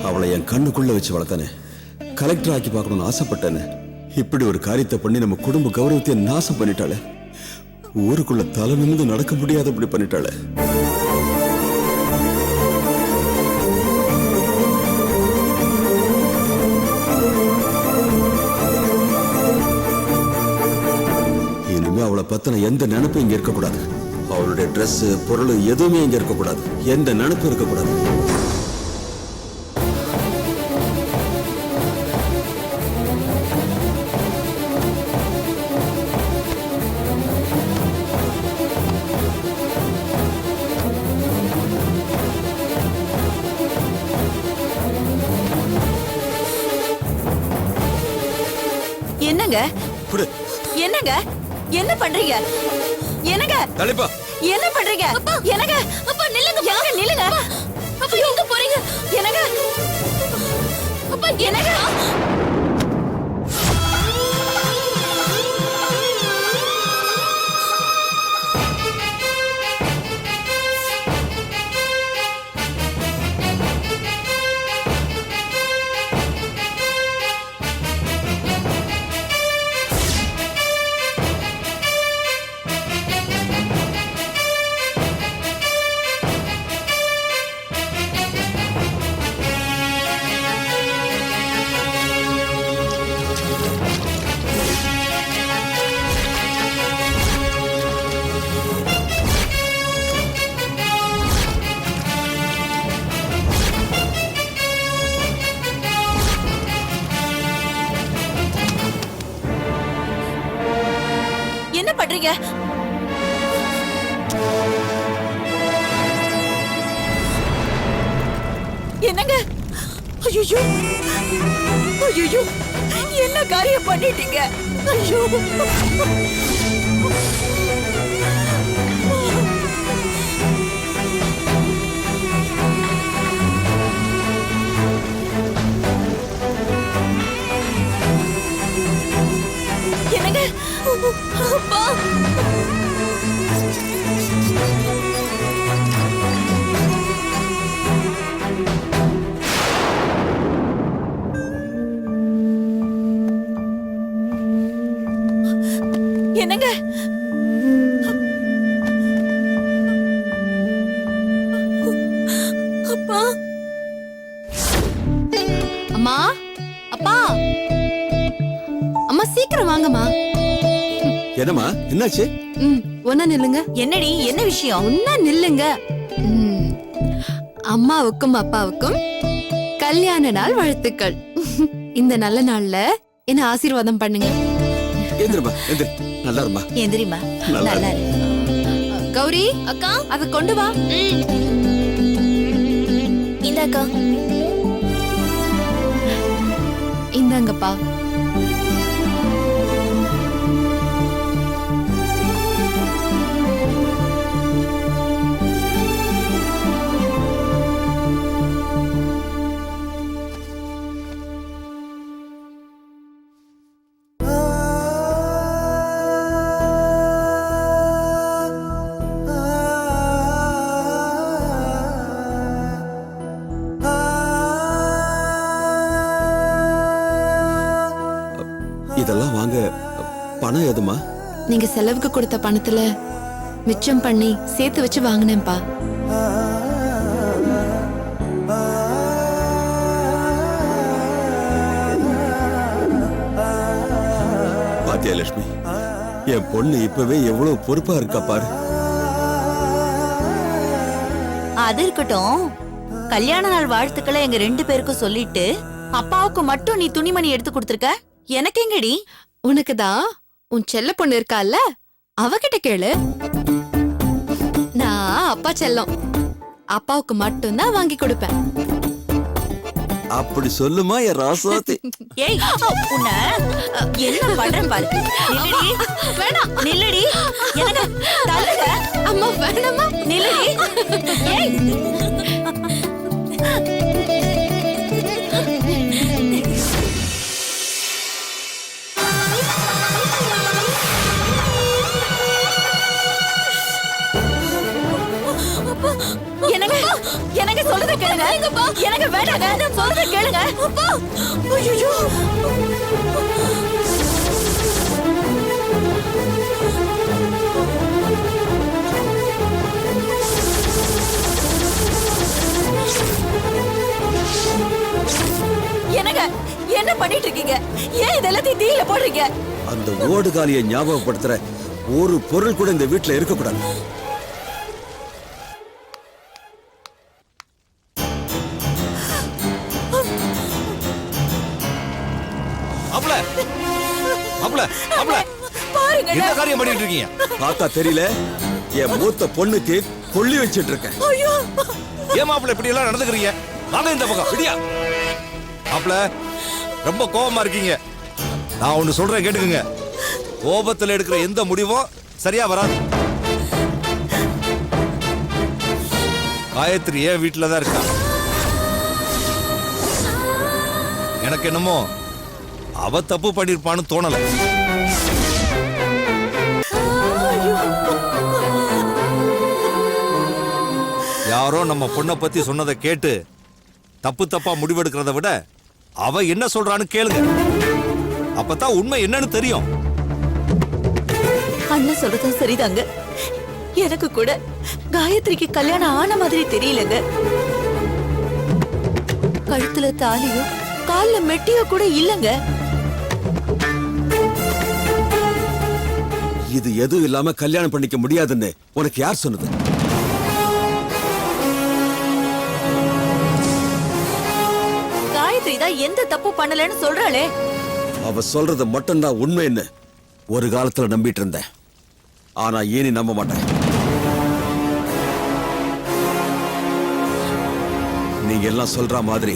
அவளை என் கண்ணுக்குள்ள வச்சு வளர்த்தானே, கலெக்டர் ஆக்கி பார்க்கணும்னு ஆசைப்பட்டேன்னு இப்படி ஒரு காரியத்தை பண்ணி நம்ம குடும்ப கௌரவத்தை நாசம் பண்ணிட்டாளே. ஊருக்குள்ள தலை நிமிந்து நடக்க முடியாத இப்படி பண்ணிட்டாளே. இனிமே அவளை பத்தின எந்த நினைப்பும் இங்க இருக்கக்கூடாது. அவளுடைய ட்ரெஸ் பொருள் எதுவுமே இங்க இருக்கக்கூடாது. எந்த நினைப்பும் இருக்கக்கூடாது. என்னங்க என்னங்க என்ன பண்றீங்க? என்னங்க தலைப்பா என்ன பண்றீங்க? என்னங்க அப்பா நில்லுங்க, யார நில்லுங்க. அப்பா எங்க போறீங்க? என்னங்க அப்பா என்னங்க? என்ன பண்றீங்க? என்னங்க? ஐயோ ஐயோ என்ன காரியம் பண்ணிட்டீங்க? ஐயோ என்னங்க அப்பா என்னங்க அப்பா அம்மா அப்பா அம்மா சீக்கிரம் வாங்கம்மா. என்னம்மா என்னாச்சு? ஒன்னா நில்லுங்க. என்னடி என்ன விஷயம்? ஒன்னா நில்லுங்க. அம்மாவுக்கும் அப்பாவுக்கும் கல்யாண நாள் வாழ்த்துக்கள். இந்த நல்ல நாள்ல என்ன ஆசீர்வாதம் பண்ணுங்க. எந்திரமா எந்திர, நல்லா இருமா. எந்திரிமா, நல்லா நல்லா இரு. கௌரி அக்கா அத கொண்டு வா. இந்த அக்கா இந்தாங்கப்பா. இதெல்லாம் வாங்க பணம் எதுமா? நீங்க செலவுக்கு கொடுத்த பணத்துல மிச்சம் பண்ணி சேர்த்து வச்சு வாங்கினேன்ப்பா. பாத்தியா லட்சுமி, என் பொண்ணு இப்பவே எவ்வளவு பொறுப்பா இருக்கா பாரு. அது இருக்கட்டும், கல்யாண நாள் வாழ்த்துக்களை எங்க 2 பேருக்கும் சொல்லிட்டு அப்பாவுக்கு மட்டும் நீ துணிமணி எடுத்து கொடுத்திருக்க. எனக்கு எங்கடி? உனக்குதான் உன் செல்ல பொண்ணு இருக்கால, அவகிட்ட கேளு. நான் அப்பா செல்லம், அப்பாவுக்கு மட்டும்தான் வாங்கி கொடுப்பேன். அப்படி சொல்லுமா என் ராசாத்தி. ஏய் உன்ன என்ன பண்றேன் பாரு. நில்லடி, வேணாம் நில்லடி. எனக்கு தள்ளுங்க. அம்மா வேணாமா, நில்லடி. ஏய் என்னங்க என்னங்க சொல்றத கேளுங்க எனக்கு வேண்டாங்க நான் சொல்றத கேளுங்க அப்பா ஐயோ என்னங்க என்ன பண்ணிட்டு இருக்கீங்க ஏன் இதெல்லாம் தீயில போடுறீங்க அந்த ஓடுகாலியை ஞாபகப்படுத்துற ஒரு பொருள் கூட இந்த வீட்டுல இருக்கக்கூடாது. மாப்ள மாப்ள மாப்ள பாருங்க என்ன காரியம் பண்ணிட்டு இருக்கீங்க? பார்த்தா தெரியல, என் மூத்த பொண்ணுக்கு கொள்ளி வச்சிட்டு இருக்கேன். ஐயோ ஏன் மாப்ள இப்படி எல்லாம் நடந்துக்கிறீங்க? வாங்க இந்த பக்கம் விடியா. மாப்ள ரொம்ப கோபமா இருக்கீங்க. நான் ஒன்னு சொல்றேன் கேட்டுக்குங்க. கோபத்துல எடுக்கிற எந்த முடிவும் சரியா வராது. காயத்ரி ஏன் வீட்டுல தான் இருக்கா. எனக்கு என்னமோ அவ தப்பு பண்ணிருப்பான்னு தோணல. யாரோ நம்ம பொண்ணை பத்தி சொன்னதை கேட்டு தப்பு தப்பா முடிவெடுக்கிறத விட அவ என்ன சொல்றான்னு கேளுங்க. அப்பதான் உண்மை என்னன்னு தெரியும். அண்ணா சொல்றதும் சரிதாங்க. எனக்கு கூட காயத்ரிக்கு கல்யாணம் ஆன மாதிரி தெரியலங்க. கழுத்துல தாலியோ கால்ல மெட்டியோ கூட இல்லங்க. இது எதுவும் இல்லாம கல்யாணம் பண்ணிக்க முடியாதுன்னு உனக்கு யார் சொன்னது? காயத்ரி தான் எந்த தப்பு பண்ணலன்னு சொல்றாளே. அவ சொல்றது மட்டும்தான் உண்மைன்னு ஒரு காலத்துல நம்பிட்டு இருந்தேன். ஆனா ஏனி நம்ப மாட்டேன். நீங்க எல்லாம் சொல்ற மாதிரி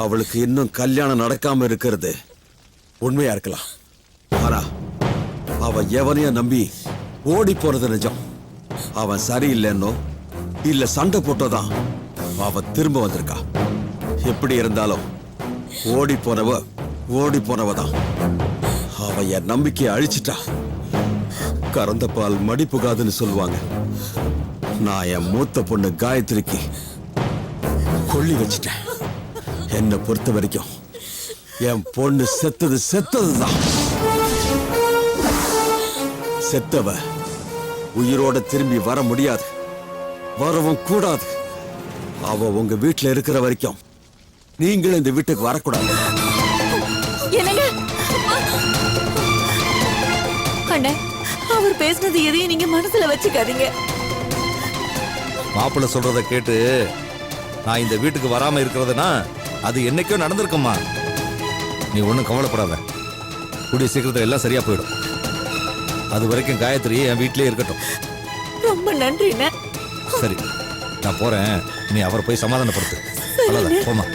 அவளுக்கு இன்னும் கல்யாணம் நடக்காம இருக்கிறது உண்மையா இருக்கலாம். ஆனா அவ எவனையும் நம்பி ஓடி போறது நிஜம். அவன் சரியில்லைன்னோ இல்ல சண்டை போட்டோதான் அவ திரும்ப வந்திருக்கா. எப்படி இருந்தாலும் ஓடி போனவதான். அவ என் நம்பிக்கையை அழிச்சிட்டா. கறந்த பால் மடி புகாதுன்னு சொல்லுவாங்க. நான் என் மூத்த பொண்ணு காயத்ரிக்கு கொள்ளி வச்சிட்டேன். என்னை பொறுத்த வரைக்கும் என் பொண்ணு செத்ததுதான். செத்தவ உயிரோட திரும்பி வர முடியாது, வரவும் கூடாது. அவ உங்க வீட்டுல இருக்கிற வரைக்கும் நீங்களும் இந்த வீட்டுக்கு வரக்கூடாது. என்னங்க அண்ணே, அவர் பேசுனது எதையும் நீங்க மனசுல வச்சுக்காதீங்க. மாப்பிள்ள சொல்றத கேட்டு நான் இந்த வீட்டுக்கு வராம இருக்கிறதுனா அது என்னைக்கோ நடந்திருக்குமா. நீ ஒன்னும் கவலைப்படாத. கூடிய சீக்கிரத்துல எல்லாம் சரியா போயிடும். அது வரைக்கும் காயத்ரி என் வீட்டிலே இருக்கட்டும். ரொம்ப நன்றிண்ணே. சரி நான் போறேன். நீ அவரை போய் சமாதானப்படுத்து. அவ்வளவுதான், போமா.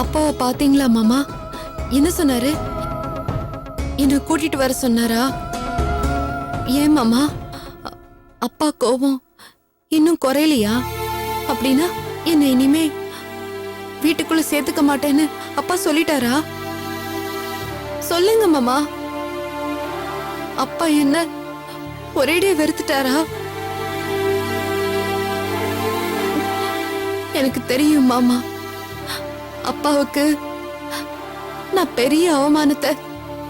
அப்பாவை பாத்தீங்களா மாமா? என்ன சொன்னாரு? என்ன கூட்டிட்டு வர சொன்னாரா? ஏன் மாமா அப்பா கோபம் இன்னும் குறையலையா? அப்படின்னா என்ன இனிமே வீட்டுக்குள்ள சேர்த்துக்க மாட்டேன்னு அப்பா சொல்லிட்டாரா? சொல்லுங்க மாமா. அப்பா என்ன ஒரேடியா வெறுத்துட்டாரா? எனக்கு தெரியும் மாமா. அப்பாவுக்கு நான் பெரிய அவமானத்தை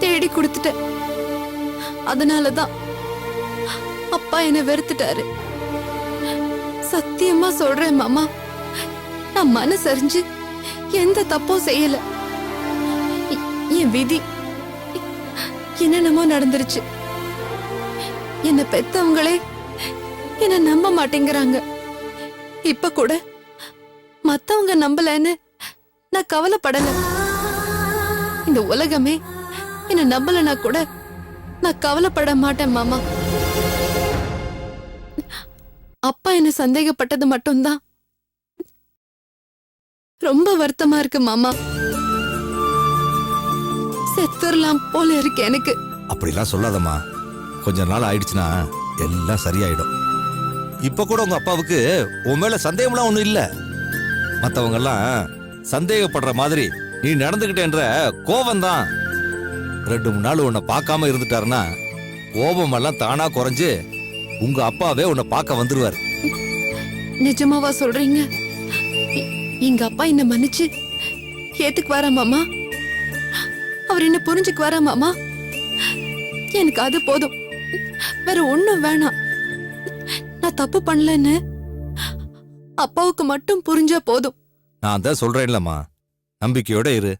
தேடி கொடுத்துட்டேன். அதனாலதான் அப்பா என்ன வெறுத்துட்டாரு. சத்தியமா சொல்றேன் மாமா, நான் மனசறிஞ்சு எந்த தப்பும் செய்யல. என் விதி என்னென்னமோ நடந்துருச்சு. என்ன பெத்தவங்களே என்ன நம்ப மாட்டேங்கிறாங்க. இப்ப கூட மத்தவங்க நம்பலன்னு நான் கவலைப்படல. இந்த உலகமே என்ன நம்பலனா கூட நான் கவலைப்பட மாட்டேன் மாமா. அப்பா என்ன சந்தேகப்பட்டது மட்டும்தான் ரொம்ப வருத்தமா இருக்கு மாமா. செத்துறலாம் போல இருக்கு எனக்கு. அப்படிலாம் சொல்லாதம்மா. கொஞ்ச நாள் ஆயிடுச்சுன்னா எல்லாம் சரியாயிடும். இப்ப கூட உங்க அப்பாவுக்கு உன் மேல சந்தேகம்லாம் ஒண்ணும் இல்ல. மத்தவங்க எல்லாம் சந்தேகப்படுற மாதிரி நீ நடந்துகிட்டேன்ற கோபம்தான். 2-3 நாள் உன்னை பார்க்காம இருந்துட்டாருன்னா கோபமெல்லாம் தானா குறைஞ்சு உங்க அப்பாவே உன்னை பார்க்க வந்துருவாரு. நிஜமாவா சொல்றீங்க? எங்க அப்பா என்ன மன்னிச்சு ஏத்துக்குவாரா மாமா? அவர் என்ன புரிஞ்சுக்குவாரா மாமா? எனக்கு அது போதும், வேற ஒண்ணும் வேணாம். நான் தப்பு பண்ணலன்னு அப்பாவுக்கு மட்டும் புரிஞ்சா போதும். நான் தான் சொல்றேன்லம்மா, நம்பிக்கையோட இரு,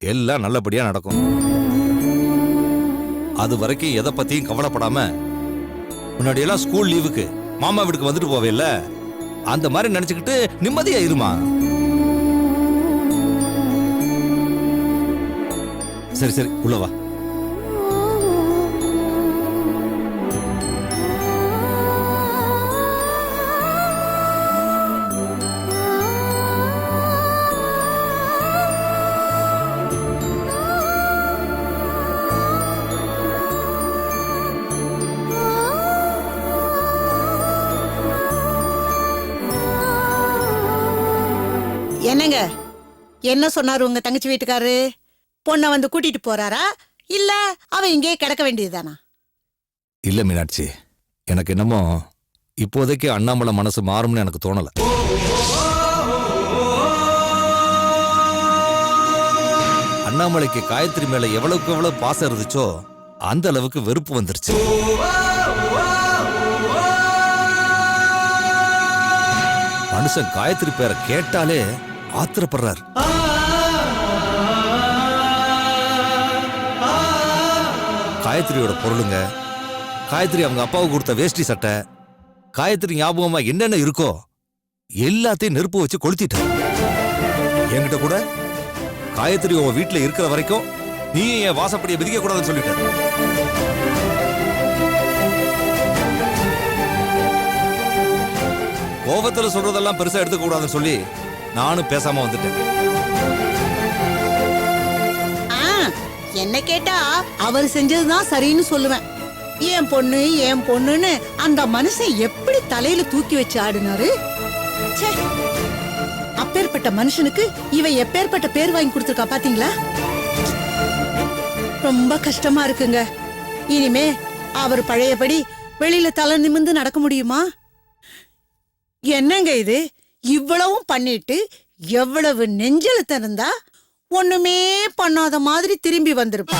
எல்லாம் நல்லபடியா நடக்கும். அது வரைக்கும் எதை பத்தியும் கவலைப்படாம முன்னாடியெல்லாம் ஸ்கூல் லீவுக்கு மாமா வீட்டுக்கு வந்துட்டு போவே இல்ல, அந்த மாதிரி நினைச்சுக்கிட்டு நிம்மதியா இருமா. சரி சரி, உள்ள வா. என்னங்க, என்ன சொன்னாரு உங்க தங்கச்சி வீட்டுக்காரு? பொண்ணை வந்து கூட்டிட்டு போறாரா இல்ல அவ இங்கே கிடக்க வேண்டியதுதானா? இல்ல மீனாட்சி, எனக்கு என்னமோ இப்போதைக்கு அண்ணாமலை மனசு மாறும்னு எனக்கு தோணல. அண்ணாமலைக்கு காயத்ரி மேல எவ்வளவுக்கு எவ்வளவு பாசம் இருந்துச்சோ அந்த அளவுக்கு வெறுப்பு வந்துருச்சு. மனுஷன் காயத்ரி பேரை கேட்டாலே ஆத்திரப்படுறாரு. காயத்ரியோட பொருளுங்க, காயத்ரி அவங்க அப்பாவுக்கு கொடுத்த வேஷ்டி சட்டை, காயத்ரி ஞாபகமா என்னென்ன இருக்கோ எல்லாத்தையும் நெருப்பு வச்சு கொளுத்திட்டார். என்கிட்ட கூட காயத்ரி உன் வீட்டுல இருக்கிற வரைக்கும் நீ என் வாசப்படியை மிதிக்க கூடாதுன்னு சொல்லிட்ட. கோபத்துல சொல்றதெல்லாம் பெருசா எடுத்துக்க கூடாதுன்னு சொல்லி நானும் பேசாம வந்துட்டேன். என்ன கேட்டா அவர் செஞ்சதுதான் சரின்னு சொல்லுவேன். என் பொண்ணுன்னு அந்த மனுஷன் எப்படி தலையில தூக்கி வச்சு ஆடுனாரு. அப்பேற்பட்ட மனுஷனுக்கு இவ எப்பேற்பட்ட பேர் வாங்கி கொடுத்திருக்கா பாத்தீங்களா? ரொம்ப கஷ்டமா இருக்குங்க. இனிமே அவர் பழையபடி வெளியில தலை நிமிர்ந்து நடக்க முடியுமா? என்னங்க இது, இவ்வளவும் பண்ணிட்டு எவ்வளவு நெஞ்செழுத்தம் இருந்தா ஒண்ணுமே பண்ணாத மாதிரி திரும்பி வந்திருப்பா.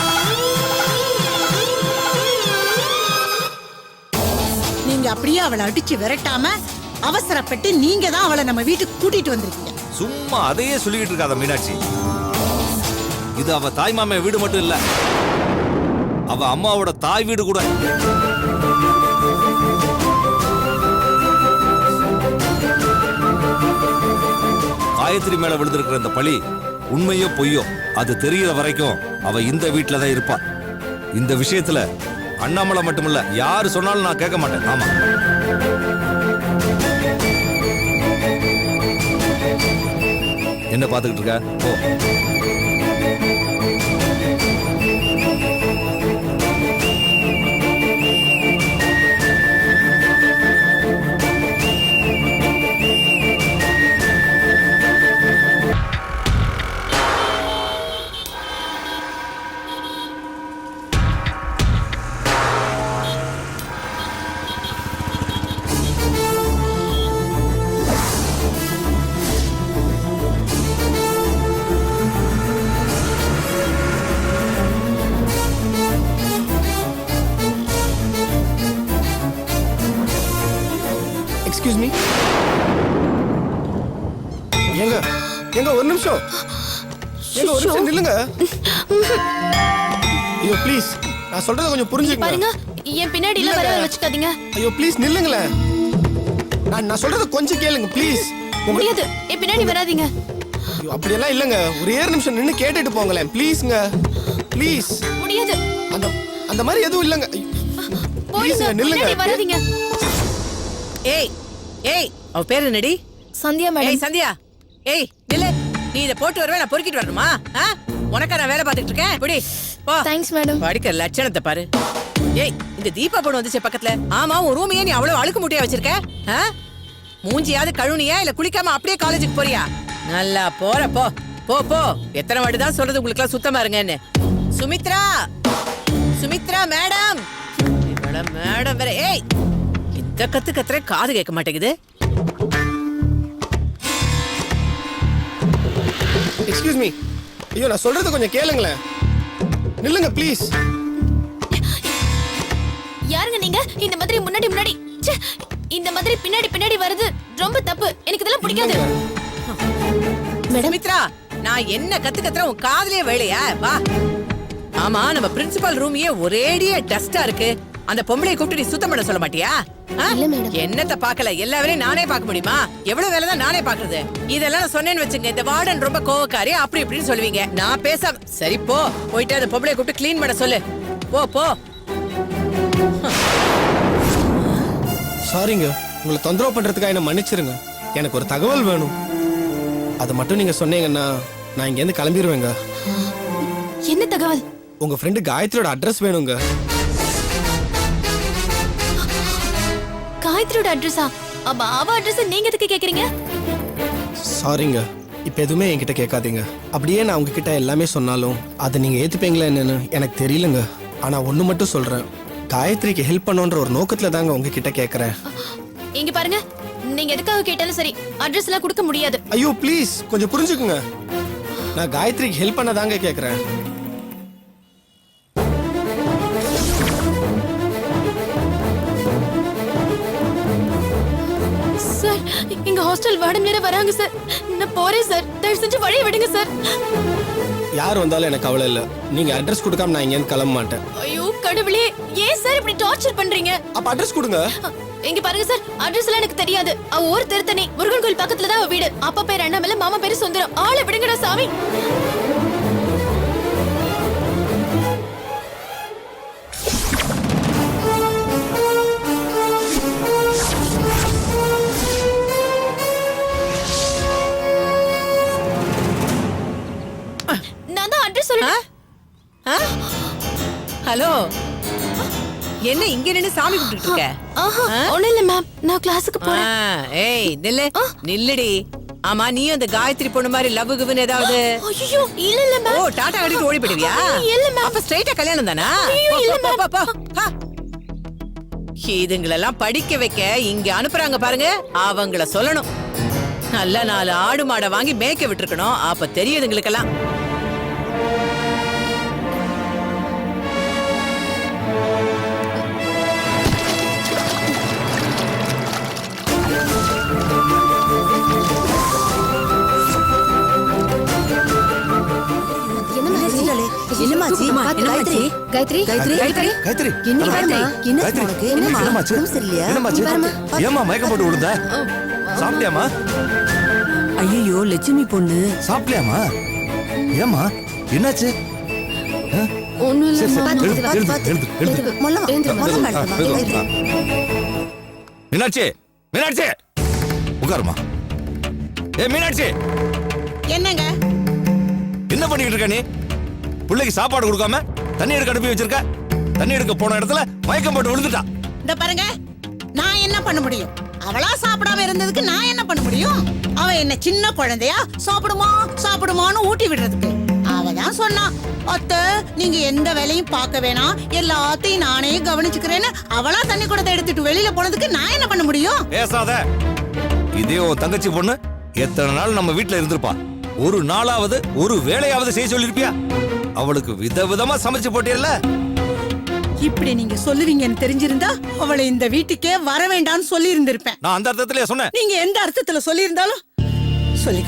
நீங்க அப்படியே அவளை அடிச்சு விரட்டாம அவசரப்பட்டு நீங்க தான் அவளை நம்ம வீட்டுக்கு கூட்டிட்டு வந்திருக்கீங்க. சும்மா அதையே சொல்லிக்கிட்டு இருக்காத மீனாட்சி. இது அவ தாய் மாமன் வீடு மட்டும் இல்ல, அவ அம்மாவோட தாய் வீடு கூட. காயத்ரி மேல விழுந்திருக்கிற இந்த பழி உண்மையோ பொய்யோ அது தெரியற வரைக்கும் அவ இந்த வீட்டுல தான் இருப்பா. இந்த விஷயத்துல அண்ணாமலை மட்டுமில்ல, யாரு சொன்னாலும் நான் கேட்க மாட்டேன். ஆமா, என்ன பாத்துக்கிட்டு இருக்க? ஓ, எக்ஸ்கியூஸ் மீ. ஏங்க ஏங்க ஒரு நிமிஷம், ஏங்க ஒரு நிமிஷம் நில்லுங்க. ஐயோ ப்ளீஸ், நான் சொல்றத கொஞ்சம் புரிஞ்சுக்கங்க. பாருங்க, என் பின்னாடி எல்லாம் வர வச்சுக்காதீங்க. ஐயோ ப்ளீஸ் நில்லுங்களேன். நான் சொல்றத கொஞ்சம் கேளுங்க ப்ளீஸ். முடியாது, என் பின்னாடி வராதீங்க. ஐயோ அப்படியெல்லாம் இல்லைங்க, ஒரே நிமிஷம் நின்று கேட்டுட்டு போங்களேன் ப்ளீஸ்ங்க. ப்ளீஸ் முடியாது. அந்த அந்த மாதிரி எதுவும் இல்லைங்க. போயிடுங்க, நில்லுங்க. பின்னாடி வராதீங்க. ஏய் ஏய், அவ பேரு என்னடி? சந்தியா மேடம். ஏய் சந்தியா, ஏய் நில்லு. நீ இதை போட்டு வருவே, நான் பொறுக்கிட்டு வரணுமா? உனக்கா நான் வேலை பார்த்துட்டு இருக்கேன் இப்படி போ. Thanks madam. படிக்கிற லட்சணத்தை பாரு. ஏய் இந்த தீபா பொண்ணு வந்துச்சு பக்கத்துல. ஆமா உன் ரூமையே நீ அவ்வளவு அழுக்கு முட்டையா வச்சிருக்க? ஆ? மூஞ்சியாவது கழுவுனியா இல்ல குளிக்காம அப்படியே காலேஜுக்கு போறியா? நல்லா போற போ போ போ. எத்தனை வாட்டி தான் சொல்றது உங்களுக்கு எல்லாம் சுத்தமா இருங்கன்னு. சுமித்ரா சுமித்ரா மேடம். இவள மேடம் வேற. ஏய் இந்த கத்துற காது கேட்க மாட்டேங்குது. Excuse me. ஐயோ நான் சொல்றது கொஞ்சம் கேளுங்களேன். நில்லுங்க ப்ளீஸ். யாருங்க நீங்க? இந்த மாதிரி முன்னாடி முன்னாடி ச்சே, இந்த மாதிரி பின்னாடி பின்னாடி வருது ரொம்ப தப்பு. எனக்கு இதெல்லாம் பிடிக்காது. சுமித்ரா நான் என்ன கத்துறேன் உன் காதுலயே வேலையா? வா. ஆமா நம்ம பிரின்சிபல் ரூமையே ஒரேடியா டஸ்டா இருக்கு. அந்த பொம்பளையை கூப்பிட்டு நீ சுத்தம் பண்ண சொல்ல மாட்டியா? ஆ? என்னத்த பாக்கல, எல்லா வேலையும் நானே பார்க்க முடியுமா? எவ்வளவு வேலை தான் நானே பாக்குறது. இதெல்லாம் நான் சொன்னேன்னு வச்சுங்க, இந்த வார்டன் ரொம்ப கோவக்காரி அப்படி இப்படின்னு சொல்லுவீங்க. நான் பேசாம சரி போ, போயிட்டு அந்த பொம்பளையை கூப்பிட்டு க்ளீன் பண்ண சொல்லு. போ போ. சாரிங்க, உங்களை தொந்தரவு பண்றதுக்காக என்ன மன்னிச்சிருங்க. எனக்கு ஒரு தகவல் வேணும். அதை மட்டும் நீங்க சொன்னீங்கன்னா நான் இங்க இருந்து கிளம்பிடுவேங்க. என்ன தகவல்? உங்க ஃப்ரெண்டு காயத்ரியோட அட்ரஸ் வேணுங்க. காயத்ரியோட அட்ரஸா? அவ அட்ரஸ் நீங்க எதுக்கு கேக்குறீங்க? சாரிங்க, இப்ப எதுவுமே என்கிட்ட கேட்காதீங்க. அப்படியே நான் உங்ககிட்ட எல்லாமே சொன்னாலும் அதை நீங்க ஏத்துப்பீங்களா என்னன்னு எனக்கு தெரியலங்க. ஆனா ஒண்ணு மட்டும் சொல்றேன், காயத்ரிக்கு ஹெல்ப் பண்ணோன்ற ஒரு நோக்கத்துல தாங்க உங்ககிட்ட கேக்குறேன். இங்க பாருங்க, நீங்க எதுக்காக கேட்டாலும் சரி அட்ரஸ் எல்லாம் கொடுக்க முடியாது. ஐயோ ப்ளீஸ் கொஞ்சம் புரிஞ்சுக்குங்க. நான் காயத்ரிக்கு ஹெல்ப் பண்ண தாங்க கேக்குறேன். சார், எங்க ஹாஸ்டல் வார்டன் வேற வராங்க சார். நான் போறேன் சார். தயவு செஞ்சு வழிய விடுங்க சார். யார் வந்தாலும் எனக்கு கவலை இல்ல. நீங்க அட்ரஸ் கொடுக்காம நான் இங்க கிளம்ப மாட்டேன். ஐயோ கடவுளே, ஏன் சார் இப்படி டார்ச்சர் பண்றீங்க? அப்ப அட்ரஸ் கொடுங்க. இங்க பாருங்க சார், அட்ரஸ் எல்லாம் எனக்கு தெரியாது. அவ ஊர் திருத்தணி, முருகன் கோயில் பக்கத்துல தான் அவ வீடு. அப்பா பேர் அண்ணாமலை, மாமா பேரு சுந்தரம். ஆளை விடுங்கடா சாமி. நான் தான் அட்ரஸ் சொல்றேன். ஹலோ, என்ன இங்க நின்னு சாமி கும்பிட்டு இருக்க? ஒண்ணும் இல்ல மேம், நான் கிளாஸுக்கு போறேன். ஏய் நில்லு நில்லுடி. ஆமா நீ அந்த காயத்ரி பொண்ணு மாதிரி லவ் கிவ்னு ஏதாவது? ஐயோ இல்ல இல்ல மேம். ஓ டாடா கட்டிட்டு ஓடி போயிடுவியா? இல்ல மேம். அப்ப ஸ்ட்ரைட்டா கல்யாணம் தானா? இதுங்களெல்லாம் படிக்க வைக்க இங்க அனுப்புறாங்க பாருங்க, அவங்கள சொல்லணும். நல்ல 4 ஆடு மாடை வாங்கி மேய்க்க விட்டுருக்கணும். அப்ப தெரியுதுங்களுக்கெல்லாம். காயத்ரி ஏமா மயக்கம் போட்டு விழுந்த? சாப்பிட்டியாமா? ஐயோ லட்சுமி பொண்ணு. சாப்பிட்டியாமா? ஏமா என்னாச்சு? ஒண்ணும் இல்ல சரி, மேம். மீனாட்சி மீனாட்சி உட்காருமா. ஏ மீனாட்சி, என்னங்க? என்ன பண்ணிட்டு இருக்க நீ? பிள்ளைக்கு சாப்பாடு கொடுக்காம தண்ணி எடுக்க அனுப்பி வச்சிருக்க. தண்ணி எடுக்க போன இடத்துல மயக்கம் போட்டு விழுந்துட்டா. இந்த பாருங்க, நான் என்ன பண்ண முடியும்? அவளா சாப்பிடாம இருந்ததுக்கு நான் என்ன பண்ண முடியும்? அவ என்ன சின்ன குழந்தையா சாப்பிடுமா சாப்பிடுமான்னு ஊட்டி விடுறதுக்கு? அவதான் சொன்னா, அத்தை நீங்க எந்த வேலையும் பார்க்க வேணாம், எல்லாத்தையும் நானே கவனிச்சுக்கிறேன்னு. அவளா தண்ணி குடத்தை எடுத்துட்டு வெளியில போனதுக்கு நான் என்ன பண்ண முடியும்? பேசாத. இதே உன் தங்கச்சி பொண்ணு எத்தனை நாள் நம்ம வீட்டுல இருந்திருப்பா? ஒரு நாளாவது ஒரு வேலையாவது செய்ய சொல்லிருப்பியா? அவளுக்கு விதவிதமா சமைச்சு போட்டியல்ல. இப்படி நீங்க சொல்லுவீங்கன்னு தெரிஞ்சிருந்தா அவளை இந்த வீட்டுக்கே வர வேண்டாம்னு சொல்லி இருந்திருப்பேன். நான் அந்த அர்த்தத்திலே சொன்னேன். நீங்க எந்த அர்த்தத்துல சொல்லி இருந்தாலும் சொல்லி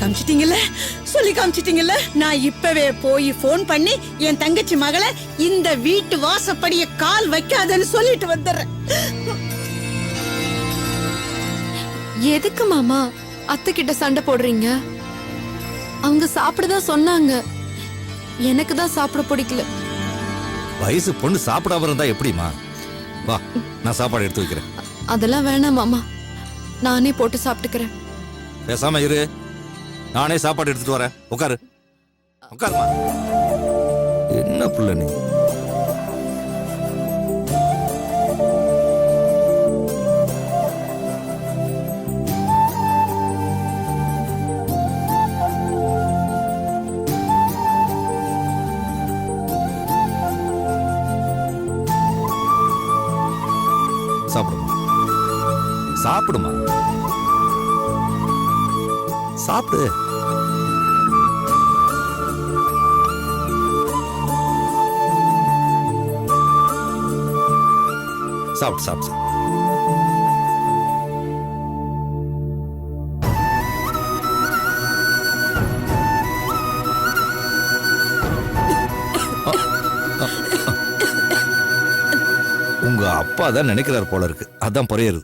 காமிச்சிட்டீங்கல்ல. நான் இப்பவே போய் போன் பண்ணி என் தங்கச்சி மகளை இந்த வீட்டு வாசப்படிய கால் வைக்காதன்னு சொல்லிட்டு வந்துடுறேன். எதுக்கு மாமா அத்தை கிட்ட சண்டை போடுறீங்க? அவங்க சாப்பிடதான் சொன்னாங்க. எனக்கு தான் சாப்பிட பிடிக்கல. வயசு பொண்ணு சாப்பிடாம இருந்தா எப்படிமா? வா, நான் சாப்பாடு எடுத்து வைக்கிறேன். அதெல்லாம் வேணாம் மாமா, நானே போட்டு சாப்பிட்டுக்கிறேன். பேசாம இரு, நானே சாப்பாடு எடுத்துட்டு வரேன். உட்காருமா. என்ன புள்ள நீ? சாப்பிடுமா, சாப்பிடுமா, சாப்பிடு. சாப்பிடு சாப்பிடு. உங்க அப்பா தான் நினைக்கிறார் போல இருக்கு, அதான் புரியுது.